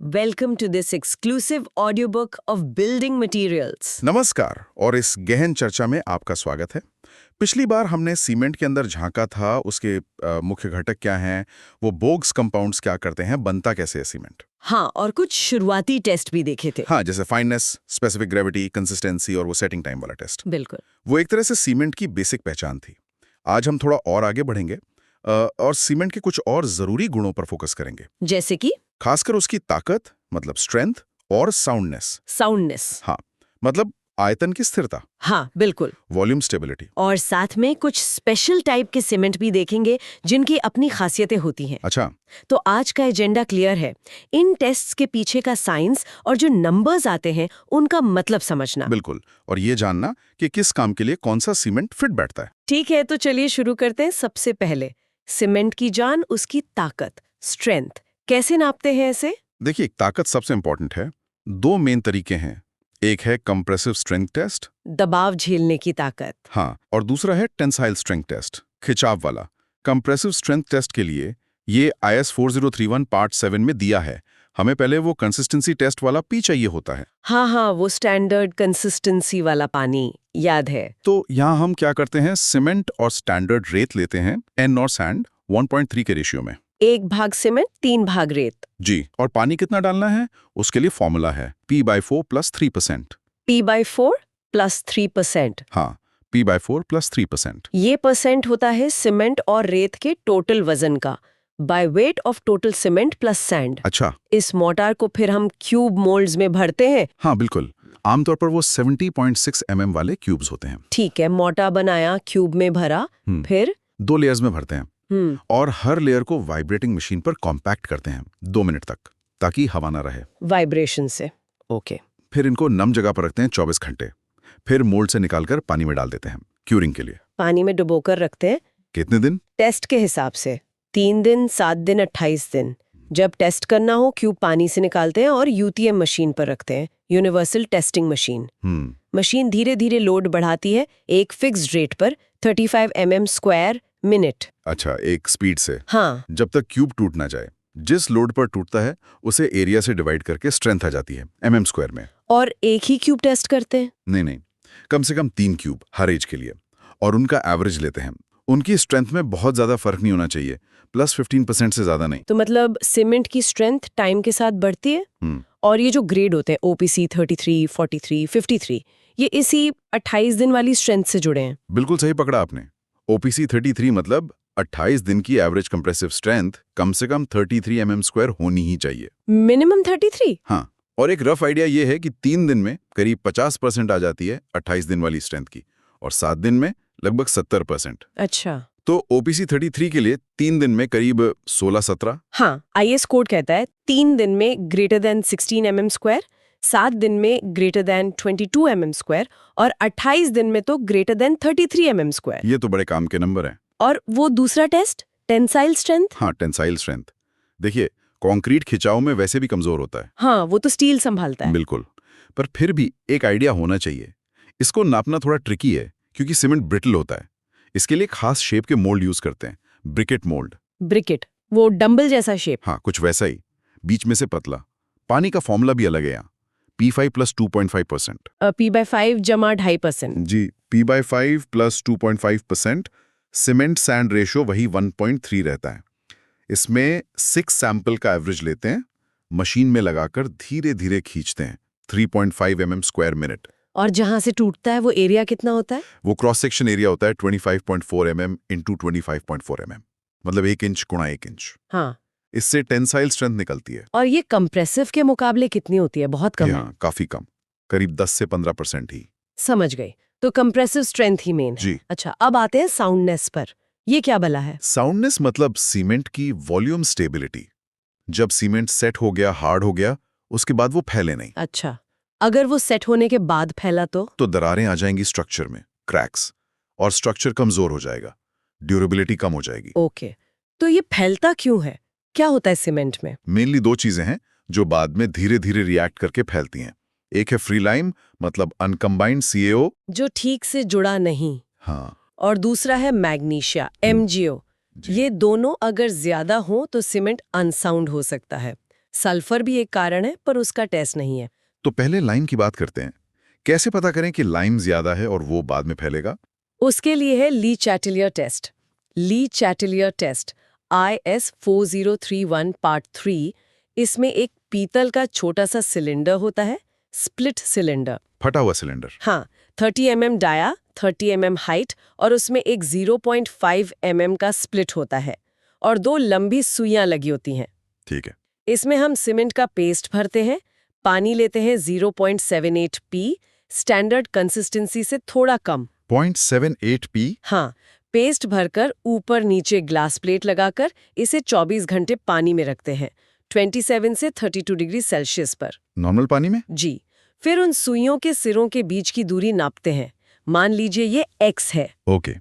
Welcome to this exclusive audiobook of Building Materials. नमस्कार और इस गहन चर्चा में आपका स्वागत है। पिछली बार हमने सीमेंट के अंदर झांका था, उसके मुख्य घटक क्या हैं, वो बोग्स कंपाउंड्स क्या करते हैं, बनता कैसे है सीमेंट। हाँ, और कुछ शुरुआती टेस्ट भी देखे थे। हाँ, जैसे फाइननेस, स्पेसिफिक ग्रेविटी, कंसिस्टेंसी और वो सेटिंग टाइम वाला टेस्ट। बिल्कुल। वो एक तरह से सीमेंट की बेसिक पहचान थी। आज हम थोड़ा और आगे बढ़ेंगे और सीमेंट के कुछ और जरूरी गुणों पर फोकस करेंगे, जैसे कि खासकर उसकी ताकत मतलब स्ट्रेंथ और साउंडनेस। हाँ, मतलब आयतन की स्थिरता। हाँ, बिल्कुल। Volume stability. और साथ में कुछ स्पेशल टाइप के सीमेंट भी देखेंगे जिनकी अपनी खासियतें होती हैं। अच्छा, तो आज का एजेंडा क्लियर है। इन टेस्ट्स के पीछे का साइंस और जो नंबर्स आते हैं उनका मतलब समझना। बिल्कुल। और ये जानना कि किस काम के लिए कौन सा सीमेंट फिट बैठता है। ठीक है, तो चलिए शुरू करते हैं। सबसे पहले सीमेंट की जान, उसकी ताकत, स्ट्रेंथ। कैसे नापते हैं इसे? देखिए, ताकत सबसे इंपॉर्टेंट है। दो मेन तरीके हैं, एक है कंप्रेसिव स्ट्रेंथ टेस्ट, दबाव झेलने की ताकत। हाँ, और दूसरा है टेंसाइल स्ट्रेंथ टेस्ट, खिंचाव वाला। कंप्रेसिव स्ट्रेंथ टेस्ट के लिए ये IS 4031 पार्ट 7 में दिया है। हमें पहले वो कंसिस्टेंसी टेस्ट वाला पी चाहिए होता है। हाँ, वो स्टैंडर्ड कंसिस्टेंसी वाला पानी याद है। तो यहाँ हम क्या करते हैं, सीमेंट और स्टैंडर्ड रेत लेते हैं, N और सैंड 1.3 के रेशियो में। 1 भाग सीमेंट, 3 भाग रेत। जी, और पानी कितना डालना है उसके लिए फॉर्मूला है P/4 + 3%। P/4 + 3%। हाँ, P/4 + 3%। ये परसेंट होता है सीमेंट और रेत के टोटल वजन का, by weight of total cement plus sand. अच्छा। इस मोटार को फिर हम क्यूब मोल्ड्स में भरते हैं। हाँ, बिल्कुल। आमतौर पर वो 70.6 mm वाले क्यूब्स होते हैं। ठीक है, मोटा बनाया, क्यूब में भरा, फिर 2 लेयर्स में भरते हैं और हर लेयर को वाइब्रेटिंग मशीन पर कॉम्पैक्ट करते हैं 2 मिनट तक, ताकि हवा ना रहे। वाइब्रेशन से। ओके। फिर इनको नम जगह पर रखते हैं 24 घंटे। फिर मोल्ड से निकालकर पानी में डाल देते हैं क्यूरिंग के लिए। पानी में डुबोकर रखते हैं। कितने दिन? टेस्ट के हिसाब से 3 दिन, 7 दिन, 28 दिन। जब टेस्ट करना हो, क्यूब पानी से निकालते हैं और UTM मशीन पर रखते हैं, यूनिवर्सल टेस्टिंग मशीन। मशीन धीरे धीरे लोड बढ़ाती है एक फिक्स्ड रेट पर, 35 mm² मिनट। अच्छा, एक स्पीड से। हाँ, जब तक क्यूब टूट ना जाए। जिस लोड पर टूटता है उसे एरिया से डिवाइड करके स्ट्रेंथ आ जाती है mm² में। और एक ही क्यूब टेस्ट करते हैं? नहीं, कम से कम 3 क्यूब हर एज के लिए, और उनका एवरेज लेते हैं। उनकी स्ट्रेंथ में बहुत ज्यादा फर्क नहीं होना चाहिए, +15% से ज्यादा नहीं। तो मतलब सीमेंट की स्ट्रेंथ टाइम के साथ बढ़ती है। और ये जो ग्रेड होते हैं OPC 33, 43, 53, ये इसी 28 दिन वाली स्ट्रेंथ से जुड़े हैं। बिल्कुल सही पकड़ा आपने। OPC 33 मतलब 28 दिन की एवरेज कंप्रेसिव स्ट्रेंथ कम से कम 33 mm² होनी ही चाहिए। मिनिमम 33? हाँ, और एक रफ आइडिया ये है कि 3 दिन में करीब 50% आ जाती है 28 दिन वाली स्ट्रेंथ की, और 7 दिन में लगभग 70%। अच्छा। तो OPC 33 के लिए 3 दिन में करीब 16-17। हाँ, IS कोड कहता है 3 दिन में > 16 mm², 7 दिन में > 22 mm² और 28 दिन में तो > 33 mm²। ये तो बड़े काम के नंबर हैं। और वो दूसरा टेस्ट, टेंसाइल स्ट्रेंथ? हाँ, टेंसाइल स्ट्रेंथ। देखिए, कंक्रीट खिंचाव में वैसे भी कमजोर होता है। हाँ, वो तो स्टील संभालता है। बिल्कुल, पर फिर भी एक आइडिया होना चाहिए। इसको नापना थोड़ा ट्रिकी है क्योंकि सीमेंट ब्रिटल होता है। इसके लिए खास शेप के मोल्ड यूज करते हैं, ब्रिकेट मोल्ड। ब्रिकेट, वो डंबल जैसा शेप? हाँ, कुछ वैसा ही, बीच में से पतला। पानी का फॉर्मूला भी अलग है यहाँ, P5 + 2.5%। P/5 जमा 2.5%। जी, P/5 + 2.5%। सीमेंट सैंड रेशियो वही 1.3 रहता है। इसमें 6 सैंपल का एवरेज लेते हैं, मशीन में लगाकर धीरे धीरे खींचते हैं 3.5 mm² मिनट। और जहां से टूटता है वो एरिया कितना होता है? वो क्रॉस सेक्शन एरिया होता है 25.4 mm × 25.4 mm, मतलब 1 इंच × 1 इंच। हाँ। इससे टेंसाइल स्ट्रेंथ निकलती है। और ये कंप्रेसिव के मुकाबले कितनी होती है? बहुत कम है। हाँ, काफी कम, करीब 10 से 15% ही। समझ गई। तो कंप्रेसिव स्ट्रेंथ ही मेन है। जी। अच्छा, अब आते हैं साउंडनेस पर। ये क्या भला है? साउंडनेस मतलब सीमेंट की वॉल्यूम स्टेबिलिटी। जब सीमेंट सेट हो गया, हार्ड हो गया, उसके बाद वो फैले नहीं। अच्छा, अगर वो सेट होने के बाद फैला तो दरारें आ जाएंगी स्ट्रक्चर में, क्रैक्स, और स्ट्रक्चर कमजोर हो जाएगा, ड्यूरेबिलिटी कम हो जाएगी। ओके, तो ये फैलता क्यों है? क्या होता है सीमेंट में? मेनली 2 चीजें हैं जो बाद में धीरे धीरे रिएक्ट करके फैलती हैं। एक है फ्री लाइम मतलब अनकम्बाइंड CaO, जो ठीक से जुड़ा नहीं। हाँ, और दूसरा है मैग्नीशिया, MgO। ये दोनों अगर ज्यादा हो तो सीमेंट अनसाउंड हो सकता है। सल्फर भी एक कारण है, पर उसका टेस्ट नहीं है। तो पहले लाइम की बात करते हैं। कैसे पता करें कि लाइम ज्यादा है और वो बाद में फैलेगा? उसके लिए है Le Chatelier test. Le Chatelier test IS 4031 part 3। इसमें एक पीतल का छोटा सा सिलेंडर होता है, स्प्लिट सिलेंडर। फटा हुआ सिलेंडर। हाँ, 30 mm डाया, 30 mm हाइट, और उसमें एक 0.5 mm का स्प्लिट होता है और 2 लंबी सुइयां लगी होती हैं। ठीक है। इसमें हम सीमेंट का पेस्ट भरते हैं, पानी लेते हैं 0.78 p, स्टैंडर्ड कंसिस्टेंसी से थोड़ा कम। 0.78 p। हाँ, पेस्ट भरकर ऊपर नीचे ग्लास प्लेट लगाकर इसे 24 घंटे पानी में रखते हैं, 27 से 32 डिग्री सेल्सियस पर। नॉर्मल पानी में? जी। फिर उन सुइयों के सिरों के बीच की दूरी नापते हैं। मान लीजिए ये x है। ओके।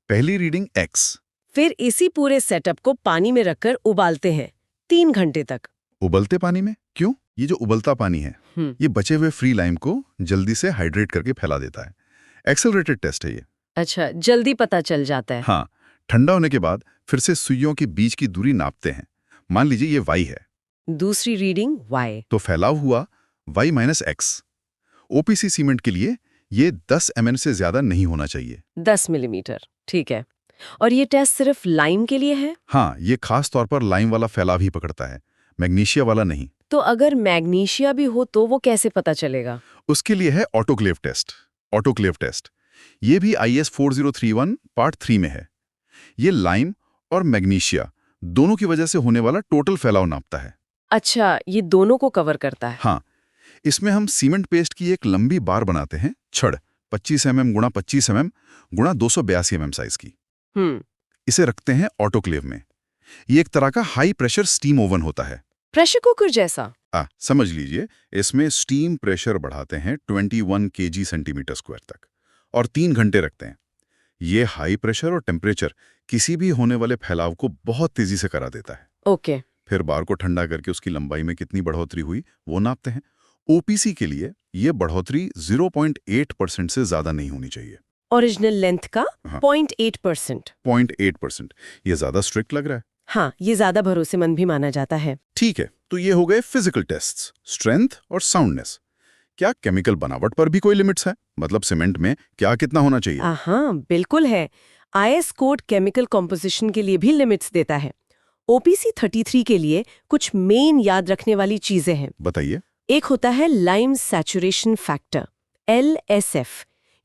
पहली रीडिंग x। फिर इसी पूरे सेटअप को पानी में रखकर उबालते हैं 3 घंटे तक। उबलते पानी में? क्यों? ये जो उबलता पानी है, ये बचे हुए फ्री लाइम को जल्दी से हाइड्रेट करके फैला देता है। एक्सेलरेटेड टेस्ट है ये। अच्छा, जल्दी पता चल जाता है। हाँ, ठंडा होने के बाद फिर से सुइयों के बीच की दूरी नापते हैं। मान लीजिए ये y है। दूसरी रीडिंग y। तो फैलाव हुआ y-x। ओपीसी सीमेंट के लिए ये 10 mm से ज्यादा नहीं होना चाहिए। 10 मिलीमीटर, ठीक है। और ये टेस्ट सिर्फ लाइम के लिए है? हाँ, ये खास तौर पर लाइम वाला फैलाव ही पकड़ता है, मैग्नीशिया वाला नहीं। तो अगर मैग्नीशिया भी हो तो वो कैसे पता चलेगा? उसके लिए है ऑटोक्लेव टेस्ट। ऑटोक्लेव टेस्ट ये भी IS 4031 पार्ट 3 में है। ये लाइम और मैग्नीशिया दोनों की वजह से होने वाला टोटल फैलाव नापता है। अच्छा, ये दोनों को कवर करता है। हाँ, इसमें हम सीमेंट पेस्ट की एक लंबी बार बनाते हैं, छड़ 25 mm गुणा 25 mm गुणा 282 mm साइज की। इसे रखते हैं ऑटोक्लेव में। ये एक तरह का हाई प्रेशर स्टीम ओवन होता है। प्रेशर कुकर जैसा? समझ लीजिए, इसमें स्टीम प्रेशर बढ़ाते हैं 21 kg सेंटीमीटर स्क्वायर तक और 3 घंटे रखते हैं। ये हाई प्रेशर और टेम्परेचर किसी भी होने वाले फैलाव को बहुत तेजी से करा देता है। ओके। फिर बार को ठंडा करके उसकी लंबाई में कितनी बढ़ोतरी हुई वो नापते हैं। ओपीसी के लिए ये बढ़ोतरी 0.8% से ज्यादा नहीं होनी चाहिए। ओरिजिनल लेंथ का? हाँ। 0.8%। 0.8%। ये ज्यादा स्ट्रिक्ट लग रहा है। हाँ, ये ज्यादा भरोसेमंद भी माना जाता है। ठीक है, तो ये हो गए फिजिकल टेस्ट्स, स्ट्रेंथ और साउंडनेस। क्या केमिकल बनावट पर भी कोई लिमिट्स है? मतलब सीमेंट में क्या कितना होना चाहिए? हाँ, बिल्कुल है। IS कोड केमिकल कॉम्पोजिशन के लिए भी लिमिट्स देता है। OPC 33 के लिए कुछ मेन याद रखने वाली चीजें हैं। बताइए। एक होता है लाइम सैचुरेशन फैक्टर, LSF।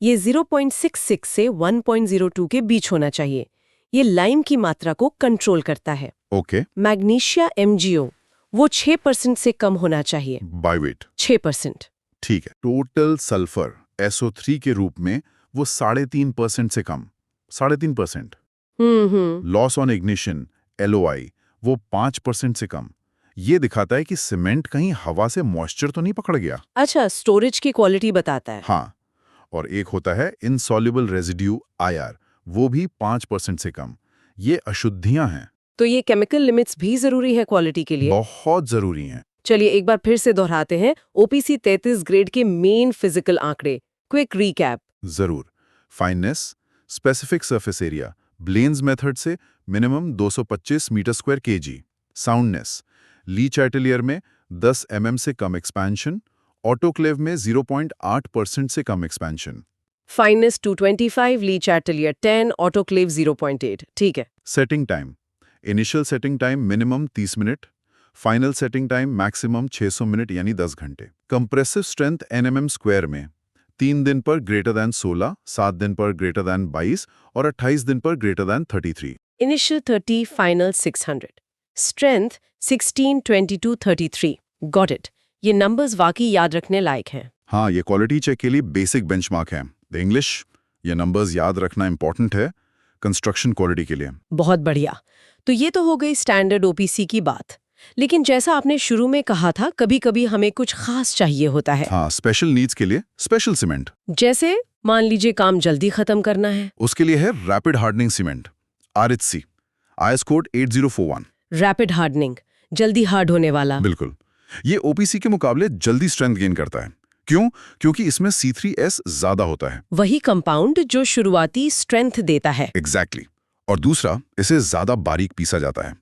ये 0.66 से 1.02 के बीच होना चाहिए। ये लाइम की मात्रा को कंट्रोल करता है। ओके। मैग्नीशिया MgO, वो 6% से कम होना चाहिए। By weight 6%। ठीक है। टोटल सल्फर SO3 के रूप में वो 3.5% से कम। 3.5%। लॉस ऑन इग्निशन LOI वो 5% से कम। ये दिखाता है कि सीमेंट कहीं हवा से मॉइस्चर तो नहीं पकड़ गया। अच्छा, स्टोरेज की क्वालिटी बताता है। हाँ, और एक होता है इनसॉल्युबल रेजिड्यू IR, वो भी 5% से कम। ये अशुद्धियां हैं। तो ये केमिकल लिमिट्स भी जरूरी है क्वालिटी के लिए? बहुत जरूरी हैं। चलिए एक बार फिर से दोहराते हैं OPC 33 ग्रेड के मेन फिजिकल आंकड़े। Quick recap. जरूर। Fineness, specific surface area, Blaine's method से minimum 225 metre square kg। Soundness, Le Chatelier में 10 mm से कम एक्सपेंशन, ऑटोक्लेव में 0.8% से कम expansion. Fineness 225, Le Chatelier 10, autoclave 0.8। ठीक है। Setting time, initial setting time minimum 30 minute, final setting time maximum 600 minute यानी 10 घंटे। कंप्रेसिव स्ट्रेंथ nmm स्क्वायर में 3 दिन पर ग्रेटर दैन 16, 7 दिन पर ग्रेटर दैन 22 और 28 दिन पर greater than 33। Initial 30, final 600। Strength 16, 22, 33। Got it. ये नंबर्स वाकई याद रखने लायक हैं। हाँ, ये क्वालिटी चेक के लिए बेसिक बेंचमार्क है। द इंग्लिश, ये नंबर्स याद रखना इंपॉर्टेंट है कंस्ट्रक्शन क्वालिटी के लिए। बहुत बढ़िया। तो ये तो हो गई स्टैंडर्ड OPC की बात। लेकिन जैसा आपने शुरू में कहा था, कभी-कभी हमें कुछ खास चाहिए होता है। हाँ, स्पेशल नीड्स के लिए स्पेशल सीमेंट। जैसे मान लीजिए काम जल्दी खत्म करना है। उसके लिए है rapid hardening cement, RHC, IS code 8041। Rapid hardening, जल्दी हार्ड होने वाला। बिल्कुल। ये OPC के मुकाबले जल्दी स्ट्रेंथ गेन करता है। क्यों? क्योंकि इसमें C3S ज्यादा होता है। वही कंपाउंड जो शुरुआती स्ट्रेंथ देता है। एग्जैक्टली। और दूसरा, इसे ज्यादा बारीक पीसा जाता है।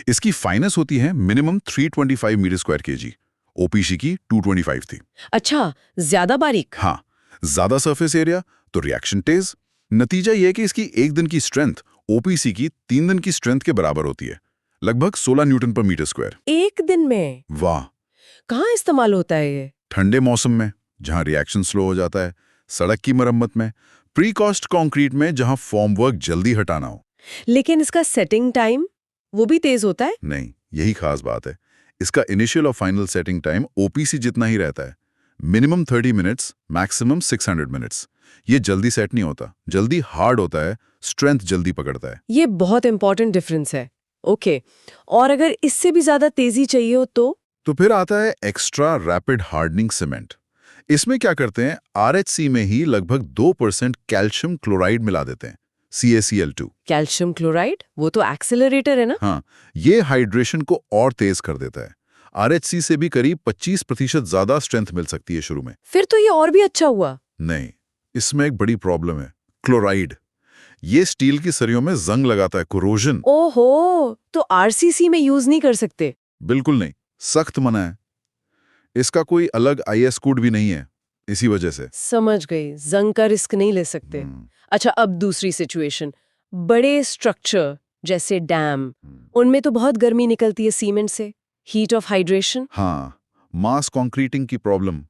इसकी फाइनेस होती है minimum 325 metre square KG, OPC की 225 थी। अच्छा, ज्यादा बारीक। हाँ, ज्यादा सरफेस एरिया तो रिएक्शन तेज। नतीजा यह है कि इसकी एक दिन की स्ट्रेंथ ओपीसी की 3 दिन की स्ट्रेंथ के बराबर होती है, लगभग 16 न्यूटन पर मीटर स्क्वायर। एक दिन में? वाह। कहाँ इस्तेमाल होता है ये? ठंडे मौसम में जहां रिएक्शन स्लो हो जाता है, सड़क की मरम्मत में, प्री कॉस्ट कंक्रीट में जहां फॉर्म वर्क जल्दी हटाना हो। लेकिन इसका सेटिंग टाइम वो भी तेज होता है? नहीं, यही खास बात है। इसका इनिशियल और फाइनल सेटिंग टाइम ओपीसी जितना ही रहता है, मिनिमम 30 मिनट्स, मैक्सिमम 600 मिनट्स। ये जल्दी सेट नहीं होता, जल्दी हार्ड होता है, स्ट्रेंथ जल्दी पकड़ता है। ये बहुत इंपॉर्टेंट डिफरेंस है। ओके, और अगर इससे भी ज्यादा तेजी चाहिए हो तो फिर आता है एक्स्ट्रा रैपिड हार्डनिंग सीमेंट। इसमें क्या करते हैं, आरएचसी में ही लगभग 2% कैल्शियम क्लोराइड मिला देते हैं, CaCl2। Calcium chloride? वो तो एक्सेलरेटर है ना? हाँ, ये हाइड्रेशन को और तेज कर देता है। आरएचसी से भी करीब 25% ज्यादा स्ट्रेंथ मिल सकती है शुरू में। फिर तो ये और भी अच्छा हुआ। नहीं, इसमें एक बड़ी प्रॉब्लम है, क्लोराइड। ये स्टील की सरियों में जंग लगाता है, कोरोजन। ओहो, तो आरसीसी में यूज नहीं कर सकते? बिल्कुल नहीं, सख्त मना है। इसका कोई अलग IS कोड भी नहीं है, इसी वजह से। समझ गई, जंग का रिस्क नहीं ले सकते। अच्छा, अब दूसरी सिचुएशन, बड़े स्ट्रक्चर जैसे डैम, उनमें तो बहुत गर्मी निकलती है सीमेंट से, हीट ऑफ हाइड्रेशन। हाँ, मास कंक्रीटिंग की प्रॉब्लम।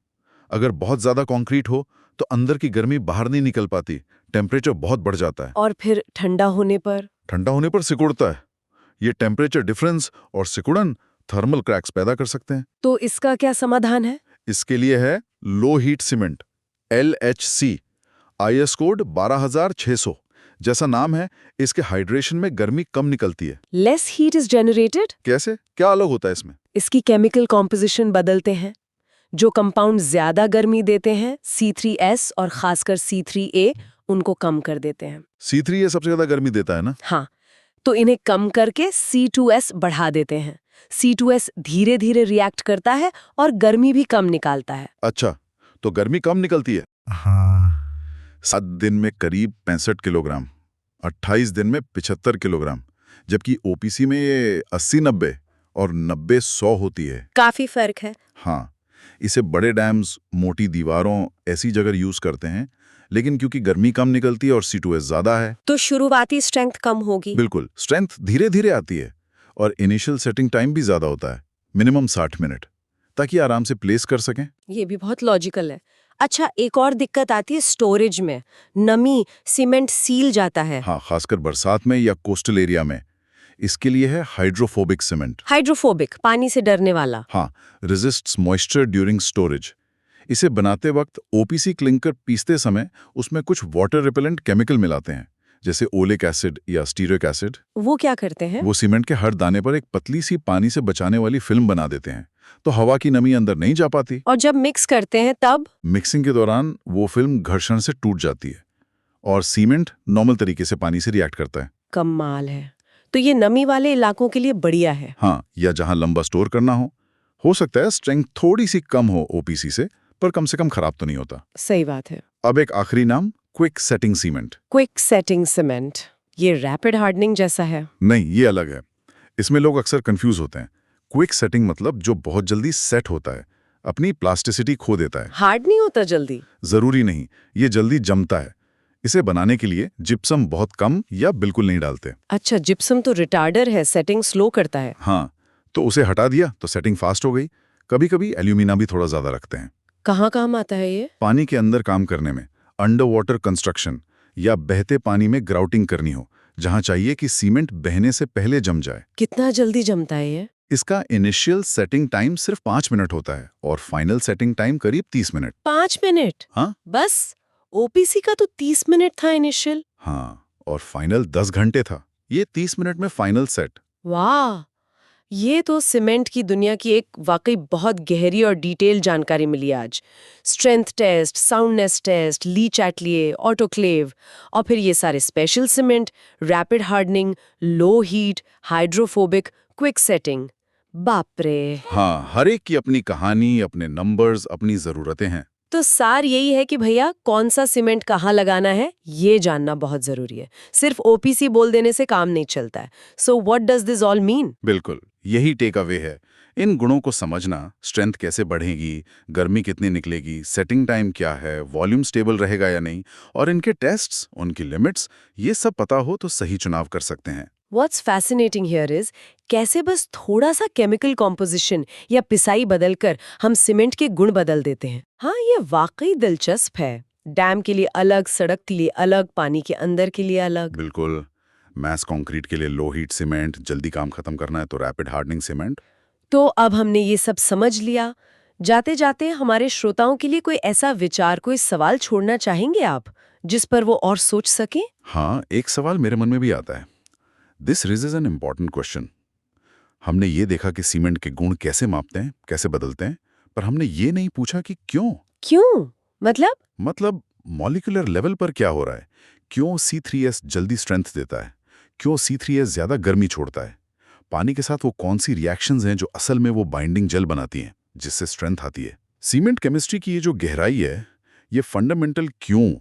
अगर बहुत ज्यादा कंक्रीट हो तो अंदर की गर्मी बाहर नहीं निकल पाती, टेम्परेचर बहुत बढ़ जाता है। और फिर ठंडा होने पर? ठंडा होने पर सिकुड़ता है। ये टेम्परेचर डिफरेंस और सिकुड़न थर्मल क्रैक्स पैदा कर सकते हैं। तो इसका क्या समाधान है? इसके लिए है low heat cement, LHC, IS code 12600। जैसा नाम है, इसके हाइड्रेशन में गर्मी कम निकलती है। Less heat is generated? कैसे, क्या अलग होता है इसमें? इसकी केमिकल कॉम्पोजिशन बदलते हैं। जो कंपाउंड ज्यादा गर्मी देते हैं, C3S और खासकर C3A, उनको कम कर देते हैं। C3A सबसे ज्यादा गर्मी देता है ना? हाँ, तो इन्हें कम करके C2S बढ़ा देते हैं। C2S धीरे धीरे रिएक्ट करता है और गर्मी भी कम निकालता है। अच्छा, तो गर्मी कम निकलती है। हाँ। 7 दिन में करीब 65 किलोग्राम, 28 दिन में 75 किलोग्राम, जबकि ओपीसी में ये 80-90 और 90-100 होती है। काफी फर्क है। हाँ, इसे बड़े डैम्स, मोटी दीवारों, ऐसी जगह यूज करते हैं, लेकिन क्योंकि गर्मी कम निकलती है और C2S ज्यादा है, तो शुरुआती स्ट्रेंथ कम होगी। बिल्कुल, स्ट्रेंथ धीरे धीरे आती है और इनिशियल सेटिंग टाइम भी ज्यादा होता है, मिनिमम 60 मिनट, ताकि आराम से प्लेस कर सकें। ये भी बहुत लॉजिकल है। अच्छा, एक और दिक्कत आती है स्टोरेज में। नमी, सीमेंट सील जाता है। हाँ, खासकर बरसात में या कोस्टल एरिया में। इसके लिए है हाइड्रोफोबिक सीमेंट। हाइड्रोफोबिक, पानी से डरने वाला। हाँ, रेजिस्ट्स मॉइस्चर ड्यूरिंग स्टोरेज। इसे बनाते वक्त ओपीसी क्लिंकर पीसते समय उसमें कुछ वाटर रिपेलेंट केमिकल मिलाते हैं, जैसे ओलिक एसिड या स्टीरिक एसिड। वो क्या करते हैं? वो सीमेंट के हर दाने पर एक पतली सी पानी से बचाने वाली फिल्म बना देते हैं, तो हवा की नमी अंदर नहीं जा पाती। और जब मिक्स करते हैं तब? मिक्सिंग के दौरान वो फिल्म घर्षण से टूट जाती है और सीमेंट नॉर्मल तरीके से पानी से रिएक्ट करता है। कमाल है। तो ये नमी वाले इलाकों के लिए बढ़िया है। हाँ, या जहां लंबा स्टोर करना हो सकता है स्ट्रेंथ थोड़ी सी कम हो ओपीसी से, पर कम से कम खराब तो नहीं होता। सही बात है। अब एक आखिरी नाम, quick setting cement. Quick setting cement, ये रैपिड हार्डनिंग जैसा है? नहीं, ये अलग है। इसमें लोग अक्सर कंफ्यूज होते हैं। क्विक सेटिंग मतलब जो बहुत जल्दी सेट होता है, अपनी प्लास्टिसिटी खो देता है। हार्ड नहीं होता जल्दी? जरूरी नहीं, ये जल्दी जमता है। इसे बनाने के लिए जिप्सम बहुत कम या बिल्कुल नहीं डालते। अच्छा, जिप्सम तो रिटार्डर है, सेटिंग स्लो करता है। हाँ, तो उसे हटा दिया तो सेटिंग फास्ट हो गई। कभी कभी एल्यूमिना भी थोड़ा ज्यादा रखते हैं। कहाँ काम आता है ये? पानी के अंदर काम करने में, अंडर वाटर कंस्ट्रक्शन या बहते पानी में ग्राउटिंग करनी हो, जहां चाहिए कि सीमेंट बहने से पहले जम जाए। कितना जल्दी जमता है ये? इसका इनिशियल सेटिंग टाइम सिर्फ 5 मिनट होता है और फाइनल सेटिंग टाइम करीब 30 मिनट। 5 मिनट? हाँ, बस? ओपीसी का तो 30 मिनट था इनिशियल। हाँ, और फाइनल 10 घंटे था। ये 30 मिनट में फाइनल सेट। वाह, ये तो सीमेंट की दुनिया की एक वाकई बहुत गहरी और डिटेल जानकारी मिली आज। Strength test, soundness test, Le Chatelier, autoclave, और फिर ये सारे special cement, rapid hardening, low heat, hydrophobic, quick setting. बाप रे। हाँ, हर एक की अपनी कहानी, अपने नंबर्स, अपनी जरूरतें हैं। तो सार यही है कि भैया कौन सा सीमेंट कहाँ लगाना है ये जानना बहुत जरूरी है। सिर्फ ओपीसी बोल देने से काम नहीं चलता है। So what does this all mean? बिल्कुल, यही टेक अवे है। इन गुणों को समझना, स्ट्रेंथ कैसे बढ़ेगी, गर्मी कितनी निकलेगी, सेटिंग टाइम क्या है, वॉल्यूम स्टेबल रहेगा या नहीं, और इनके टेस्ट्स, उनकी लिमिट्स, ये सब पता हो तो सही चुनाव कर सकते हैं। What's fascinating here is कैसे बस थोड़ा सा केमिकल कॉम्पोजिशन या पिसाई बदलकर हम सीमेंट के गुण बदल देते हैं। हाँ, ये वाकई दिलचस्प है। डैम के लिए अलग, सड़क के लिए अलग, पानी के अंदर के लिए अलग। बिल्कुल। मैस कंक्रीट के लिए लो हीट सीमेंट, जल्दी काम खत्म करना है तो रैपिड हार्डनिंग सीमेंट। तो अब हमने ये सब समझ लिया। जाते जाते हमारे श्रोताओं के लिए कोई ऐसा विचार, कोई सवाल छोड़ना चाहेंगे आप, जिस पर वो और सोच सकें? हाँ, एक सवाल मेरे मन में भी आता है। This raises an important question. हमने ये देखा कि सीमेंट के गुण कैसे मापते हैं, कैसे बदलते हैं, पर हमने ये नहीं पूछा कि क्यों। क्यों? मतलब मॉलिक्यूलर लेवल पर क्या हो रहा है। क्यों C3S जल्दी स्ट्रेंथ देता है, क्यों C3S ज्यादा गर्मी छोड़ता है, पानी के साथ वो कौन सी रिएक्शंस हैं जो असल में वो बाइंडिंग जेल बनाती हैं जिससे स्ट्रेंथ आती है। सीमेंट केमिस्ट्री की ये जो गहराई है, ये फंडामेंटल क्यों,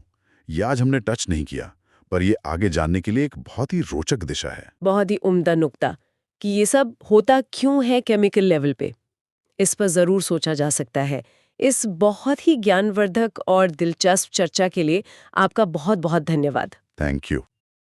ये आज हमने टच नहीं किया, पर ये आगे जानने के लिए एक बहुत ही रोचक दिशा है। बहुत ही उम्दा नुक्ता कि ये सब होता क्यों है केमिकल लेवल पे। इस पर जरूर सोचा जा सकता है। इस बहुत ही ज्ञानवर्धक और दिलचस्प चर्चा के लिए आपका बहुत बहुत धन्यवाद। Thank you.